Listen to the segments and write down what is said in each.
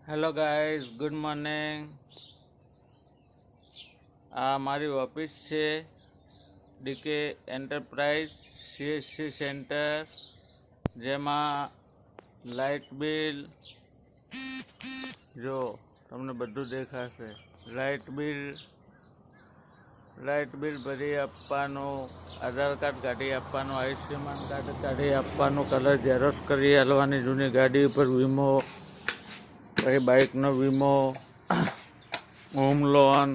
Hello guys, good morning. આ મારી office છે, ડીકે એન્ટરપ્રાઇઝ CSC સેન્ટર, જેમાં લાઇટ બિલ જો તમને બધું દેખાશે. લાઇટ બિલ ભરી આપવાનું, આધાર કાર્ડ કાઢી આપવાનું, આયુષ્યમાન કાર્ડ કાઢી આપવાનું, કલર ઝેરોક્ષ કરી આલવાની, જૂની ગાડી ઉપર વીમો, પછી બાઇકનો વીમો, હોમ લોન,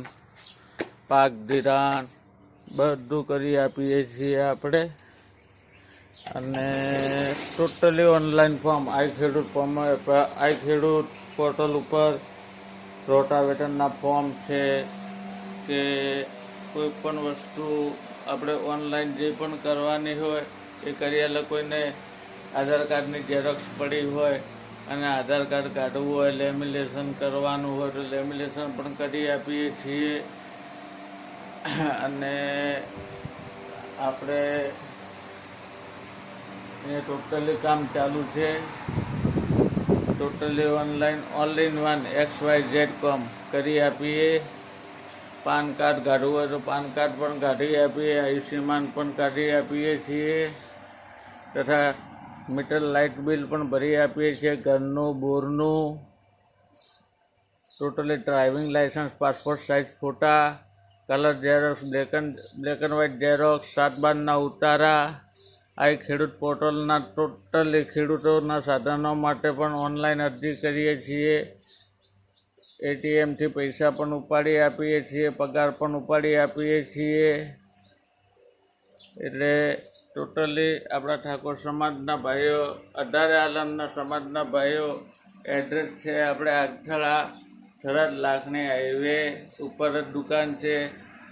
પાક ધિરાણ બધું કરી આપીએ છીએ આપણે. અને ટોટલી ઓનલાઈન ફોર્મ આઈ ખેડૂત પોર્ટલ ઉપર રોટાવેટરના ફોર્મ છે કે કોઈ પણ વસ્તુ આપણે ઓનલાઈન જે પણ કરવાની હોય એ કરી આલે. કોઈને આધાર કાર્ડની ઝેરોક્ષ પડી હોય અને આધાર કાર્ડ કાઢવું હોય, લેમિનેશન કરવાનું હોય તો લેમિનેશન પણ કરી આપીએ છીએ. અને આપણે એ ટોટલી કામ ચાલુ છે, totally online, all in one XYZ કામ કરી આપીએ. પાન કાર્ડ કાઢવું હોય તો પાન કાર્ડ પણ કાઢી આપીએ, આયુષ્યમાન પણ કાઢી આપીએ છીએ, તથા મીટર લાઇટ બિલ પણ ભરી આપીએ છીએ, ઘરનું, બોરનું, totally driving license, passport size ફોટા, colour xerox, black and white xerox, 7/12ના ઉતારા. આ ખેડૂત પોર્ટલના ટોટલી ખેડૂતોના સાધનો માટે પણ ઓનલાઈન અરજી કરીએ છીએ. ATMથી પૈસા પણ ઉપાડી આપીએ છીએ, પગાર પણ ઉપાડી આપીએ છીએ. એટલે ટોટલી આપણા ઠાકોર સમાજના ભાઈઓ, 18 આલમના સમાજના ભાઈઓ. એડ્રેસ છે આપણે આગથળા થરાદ લાખણી હાઈવે ઉપર જ દુકાન છે.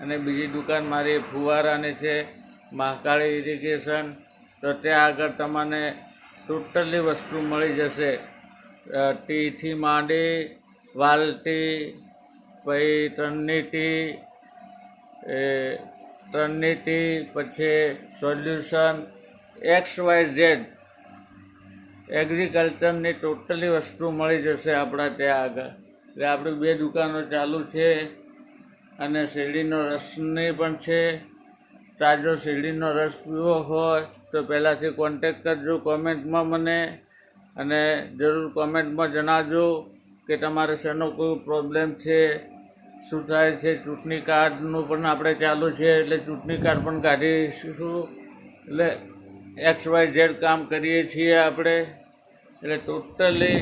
અને બીજી દુકાન મારી ફુવારાની છે, મહાકાળી ઇરિગેશન. તો ત્યાં આગળ તમને ટોટલી વસ્તુ મળી જશે. ટીથી માંડી, વાલટી, પછી ટર્નિટી, પછી સોલ્યુશન, XYZ એગ્રીકલ્ચરની ટોટલી વસ્તુ મળી જશે આપણા ત્યાં આગળ. એટલે આપણી 2 દુકાનો ચાલુ છે. અને શેરડીનો રસની પણ છે. તાજો શેરડીનો રસ પીવો હોય તો પહેલાંથી કોન્ટેક કરજો કોમેન્ટમાં મને, અને જરૂર કોમેન્ટમાં જણાવજો કે તમારે શેનો કોઈ પ્રોબ્લેમ છે, શું થાય છે. ચૂંટણી કાર્ડનું પણ આપણે ચાલુ છે, એટલે ચૂંટણી કાર્ડ પણ કાઢીશું. એટલે XYZ કામ કરીએ છીએ આપણે. એટલે ટોટલી